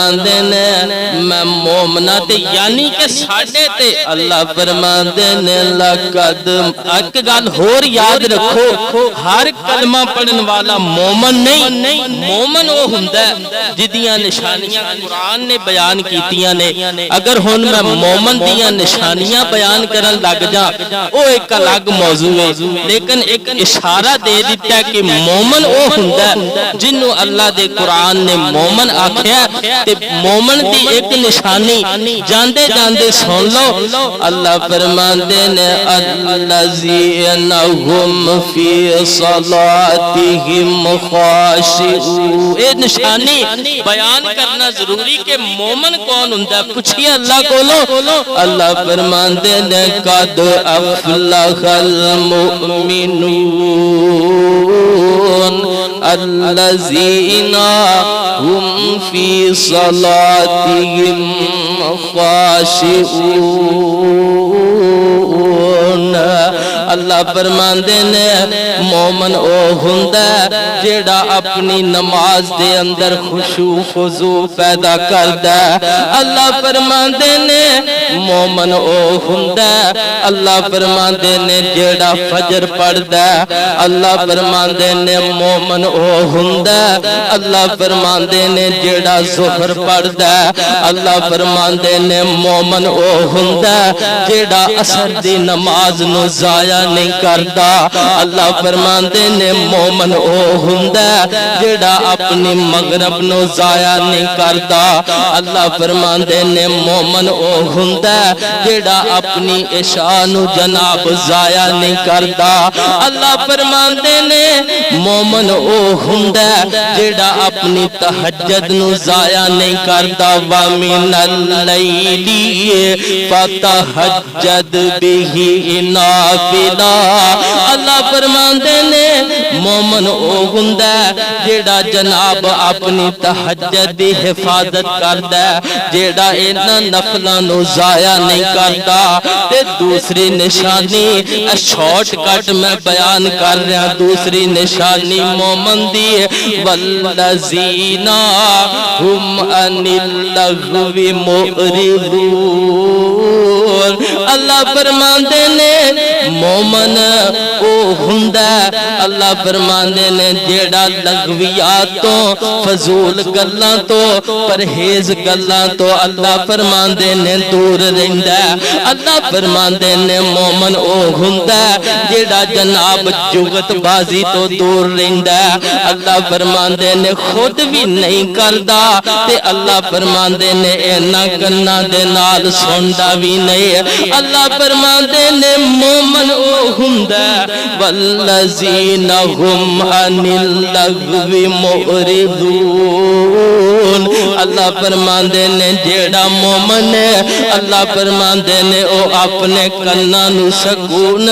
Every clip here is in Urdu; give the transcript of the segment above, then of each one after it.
فرماندے نے میں مومنہ تے یعنی کہ ساڑھے تے اللہ فرماندے نے لقد ایک گل ہور یاد رکھو ہر کلمہ پڑھن والا مومن نہیں مومن وہ ہوندا ہے جدیاں نشانیاں قرآن نے بیان کیتیاں نے اگر ہن میں مومن دیاں نشانیاں بیان کرن لگ جا وہ ایک الگ موضوع ہے لیکن ایک اشارہ دے دیتا ہے کہ مومن وہ ہوندا ہے جنوں اللہ دے قرآن نے مومن آکھیا تے مومن دی ایک نشانی جاندے جاندے سن لو اللہ فرماندے نے الذین هم فی صلاتہم خاشعون اے نشانی بیان کرنا ضروری کہ مومن کون ہوندا ہے پوچھئے اللہ کولو اللہ فرماندے نے قد افلح المؤمنون الذین هم فی صلاتہم خاشعون اللہ فرماندے نے مومن او ہوندا ہے جیڑا اپنی نماز دے اندر خشوع خضوع پیدا کردا ہے اللہ فرماندے نے مومن او ہوندا ہے اللہ فرماندے نے جیڑا فجر پڑھدا ہے اللہ فرماندے نے مومن او ہوندا ہے اللہ فرماندے نے جیڑا ظہر پڑھدا ہے اللہ فرماندے نے مومن او ہوندا ہے جیڑا عصر دی نماز نو ضائع نہیں کردا اللہ فرماندے نے مومن او ہوندا ہے جیڑا اپنی مغرب نو ضائع نہیں کردا اللہ فرماندے نے مومن او ہوندا ہے جیڑا اپنی عشاء نو جناب ضائع نہیں کردا اللہ فرماندے نے مومن او ہوندا ہے جیڑا اپنی تہجد نو ضائع نہیں کردا وَمِنَ اللَّيْلِ فَتَہجد بِهِ نافلہ اللہ فرماندے نے مومن او ہوندا ہے جیڑا جناب اپنی تہجد دی حفاظت کردا ہے جیڑا انہاں نفلاں نو ضائع نہیں کردا تے دوسری نشانی شارٹ کٹ میں بیان کر رہا دوسری نشانی مومن دی والذین هم عن اللغو معرضون اللہ فرماندے نے مومن او ہوندا اللہ فرماندے نے جیڑا لغویات تو فضول گلاں تو پرہیز گلاں تو اللہ فرماندے نے دور رہندا اللہ فرماندے نے مومن او ہوندا جیڑا جناب جگت بازی تو دور رہندا اللہ فرماندے نے خود بھی نہیں کردا تے اللہ فرماندے نے اینا گناں دے نال سندا بھی نہیں اللہ فرماندے نے مومن او ہوندا والذین هم عن اللغو معرضون اللہ فرماندے نے جیڑا مومن ہے اللہ فرماندے نے او اپنے کناں نو سکون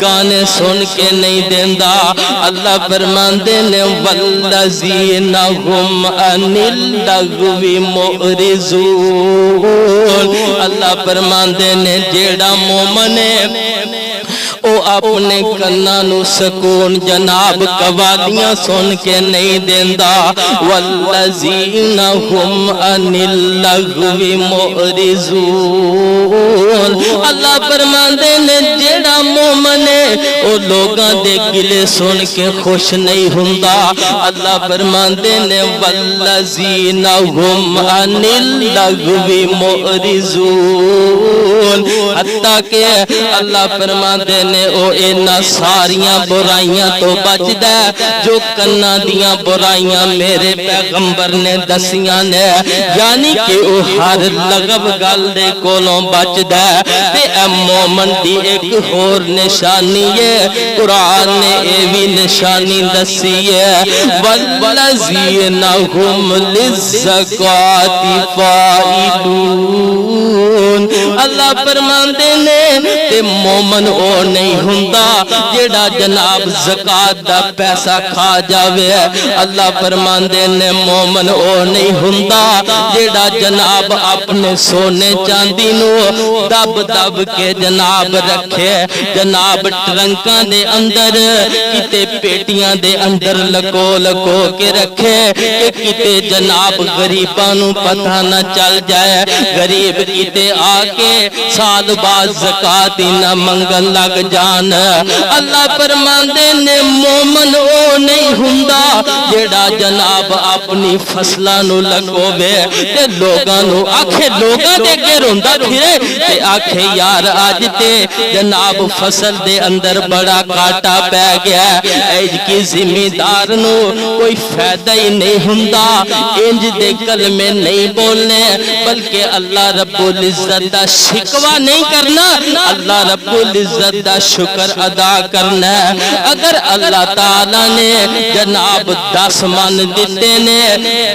گانے سن کے نہیں دیندا اللہ فرماندے نے والذین هم عن اللغو معرضون اللہ فرماندے نے جیڑا مومن ہے او اپنے کناں نو سکون جناب قوالیاں سن کے نہیں دیندا والذین هم عن اللغو معرضون اللہ فرماندے نے جیڑا مومن ہے او لوگاں دے گلے سن کے خوش نہیں ہوندا اللہ فرماندے نے والذین هم عن اللغو معرضون حتیٰ کہ اللہ فرماندے نے او اینا ساریاں برائیاں تو بچدا جو کنا دیاں برائیاں میرے پیغمبر نے دسیاں نے یعنی کہ او ہر لغو گل دے کولوں بچدا تے اے مومن دی ایک اور نشانی ہے قرآن نے اے بھی نشانی دسی ہے والذین هم للزکاۃ فاعلون اللہ فرماندے نے تے مومن او نے نہیں ہوندا جیڑا جناب زکات دا پیسہ کھا جاوے اللہ فرماندے نے مومن او نہیں ہوندا جیڑا جناب اپنے سونے چاندی نو دب دب کے جناب رکھے جناب ٹرنکاں دے اندر کتے پیٹیاں دے اندر لکو لکو کے رکھے کہ کتے جناب غریباں نو پتہ نہ چل جائے غریب کتے آ کے سال بعد زکات نہ منگن لگ جان اللہ فرماندے نے مومن او نہیں ہوندا جیڑا جناب اپنی فصلاں نو لگوے تے لوگاں نو آکھے لوگاں دے کے روندا پھرے تے آکھے یار اج تے جناب فصل دے اندر بڑا کاٹا پے گیا اج کی زمیندار نو کوئی فائدہ ہی نہیں ہوندا انج دے کلمے نہیں بولنے بلکہ اللہ رب العزت دا شکوہ نہیں کرنا اللہ رب العزت دا شکر ادا کرنا اگر اللہ تعالی نے جناب 10 من دیتے نے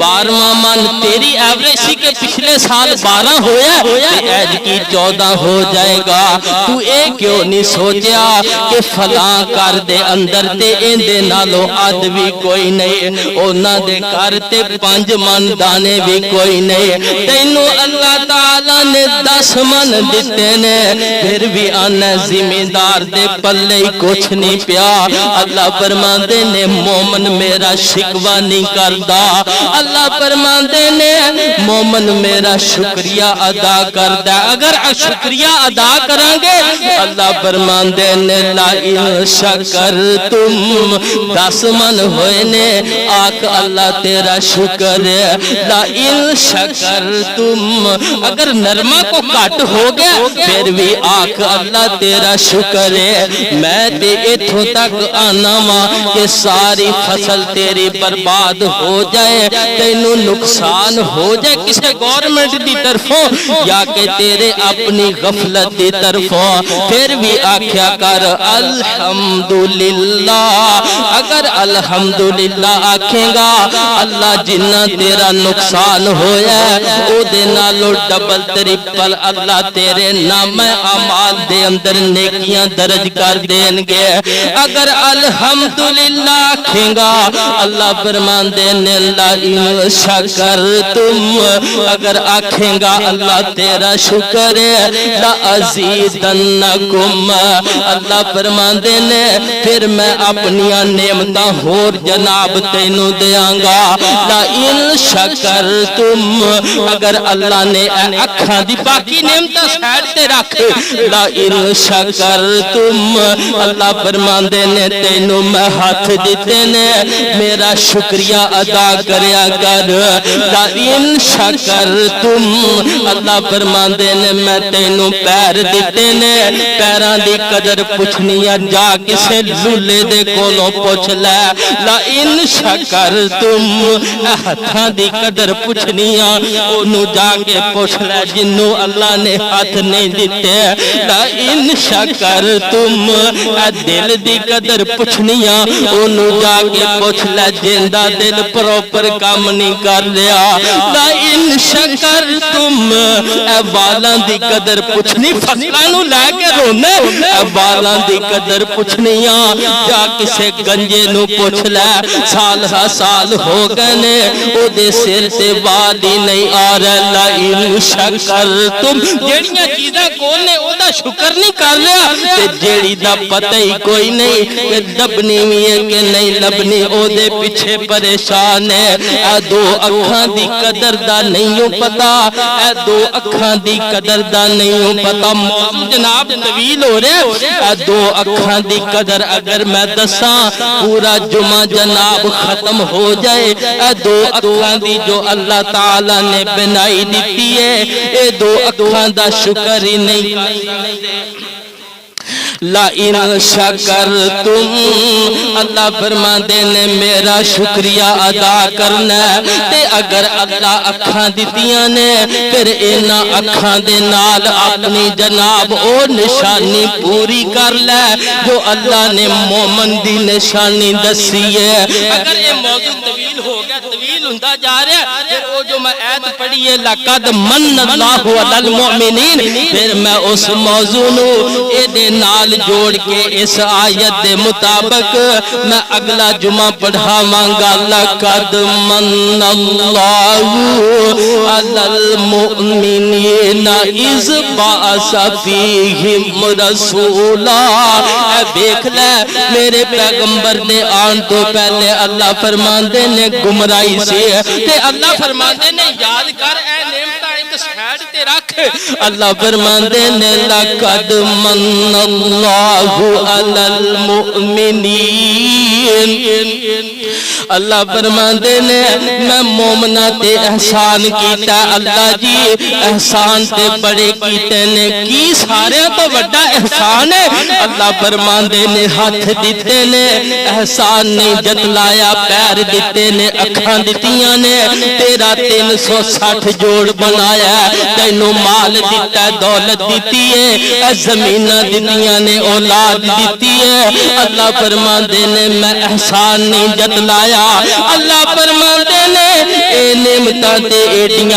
12واں من تیری ایوریج سی کہ پچھلے سال 12 ہویا تے ایج کی 14 ہو جائے گا تو اے کیوں نہیں سوچیا کہ فلاں کر دے اندر تے ایندے نالو اد بھی کوئی نہیں اونا دے کر تے 5 من دانے بھی کوئی نہیں تینو اللہ تعالی نے 10 من دیتے نے پھر بھی آنا زمیندار دے پلے ہی کچھ نہیں پیا اللہ فرماندے نے مومن میرا شکوہ نہیں کردا اللہ فرماندے نے مومن میرا شکریہ ادا کردا اگر شکریہ ادا کریں گے اللہ فرماندے نے لا ان شکرتم 10 من ہوئے نے آکھ اللہ تیرا شکر ہے لا ان شکرتم اگر نرمہ کو کٹ ہو گیا پھر بھی آکھ اللہ تیرا شکر ہے میں تے ایتھوں تک آنا ماں کہ ساری فصل تیری برباد ہو جائے تینوں نقصان ہو جائے کسے گورنمنٹ دی طرفوں یا کہ تیرے اپنی غفلت دی طرفوں پھر بھی آکھیا کر الحمدللہ اگر الحمدللہ آکھیں گا اللہ جنہ تیرا نقصان ہویا او دے نالو ڈبل ٹرپل اللہ تیرے نام اعمال دے اندر نیکیاں درج کر دیں گے اگر الحمدللہ آکھیں گا اللہ فرماندے نے لا ان شکرتم اگر آکھیں گا اللہ تیرا شکر ہے لا ازیدنکم اللہ فرماندے نے پھر میں اپنی نعمتاں ہور جناب تینوں دیاں گا لا ان شکرتم اگر اللہ نے اکھاں دی باقی نعمتاں سائڈ تے رکھ لا ان شکرتم اللہ فرماندے نے تینوں میں ہاتھ دیتے نے میرا شکریہ ادا کریا کر لا ان شکرتم اللہ فرماندے نے میں تینوں پیر دیتے نے پیران دی قدر پوچھنیاں جا کسے لولے دے کولوں پوچھ لے لا ان شکرتم ہاتھاں دی قدر پوچھنیاں انہوں جا کے پوچھ لے جنہوں اللہ نے ہاتھ نہیں دیتے لا ان شکرتم دل دی قدر پوچھنیاں انہوں جا کے پوچھ لے جندہ دل پروپر کام نہیں کر لیا لا ان شکرتم بالان دی قدر پوچھنی فصلانوں لے کے رونے بالان دی قدر پوچھنیاں جا کسے گنجے نو پوچھ لے سال ہا سال ہو گئے او دے سر سے وادی نہیں آ رہا لا ان شکرتم جیڑیاں چیزاں کون نے او دا شکر نہیں کر لیا تے جیڑی دا پتہ ہی کوئی نہیں کہ لبنی بھی ہے کہ نہیں لبنی او دے پیچھے پریشان ہے اے دو اکھاں دی قدر دا نہیں ہوں پتا اے دو اکھاں دی قدر دا نہیں ہوں پتا موضوع جناب طویل ہو رہے اے دو اکھاں دی قدر اگر میں دساں پورا جمعہ جناب ختم ہو جائے اے دو اکھاں دی جو اللہ تعالی نے بنائی دیتی ہے اے دو اکھاں دا شکر ہی نہیں کرتے لا ان شکرتم اللہ فرماندے نے میرا شکریہ ادا کرنا تے اگر اللہ اکھاں دتیاں نے پھر اینا اکھاں دے نال اپنی جناب او نشانی پوری کر لے جو اللہ نے مومن دی نشانی دسی ہے اگر یہ موضوع طویل ہو گیا طویل ہوندا جا رہا ہے جو میں آیت پڑھی ہے لقد من اللہ علی المؤمنین، پھر میں اس موضوع نو اے دے نال جوڑ کے اس آیت دے مطابق میں اگلا جمعہ پڑھاواں گا لقد من اللہ علی المؤمنین اذ بعث فیہم رسولا۔ اے دیکھ لے میرے پیغمبر دے آن تو پہلے اللہ فرماندے نے گمراہی سے تے اللہ فرماندے نے یاد کر اے نعمتاں ایک سائیڈ تے رکھ۔ اللہ فرماندے نے لقد من اللہ علی المؤمنین، اللہ فرماندے نے میں مومنہ تے احسان کیتا۔ اللہ جی احسان تے بڑے کیتے نے کی سارے تو بڑا احسان ہے۔ اللہ فرماندے نے ہاتھ دیتے نے احسان نہیں جتلایا، پیر دیتے نے اکھاں دتیاں نے، تیرا 360 جوڑ بنایا، تینوں مال دیتا ہے، دولت دیتی ہے، زمینہ دتیاں نے، اولاد دیتی ہے۔ اللہ فرماندے نے میں احسان نہیں جتلایا، اللہ فرماندے نے اے نعمتاں تے ایڈیاں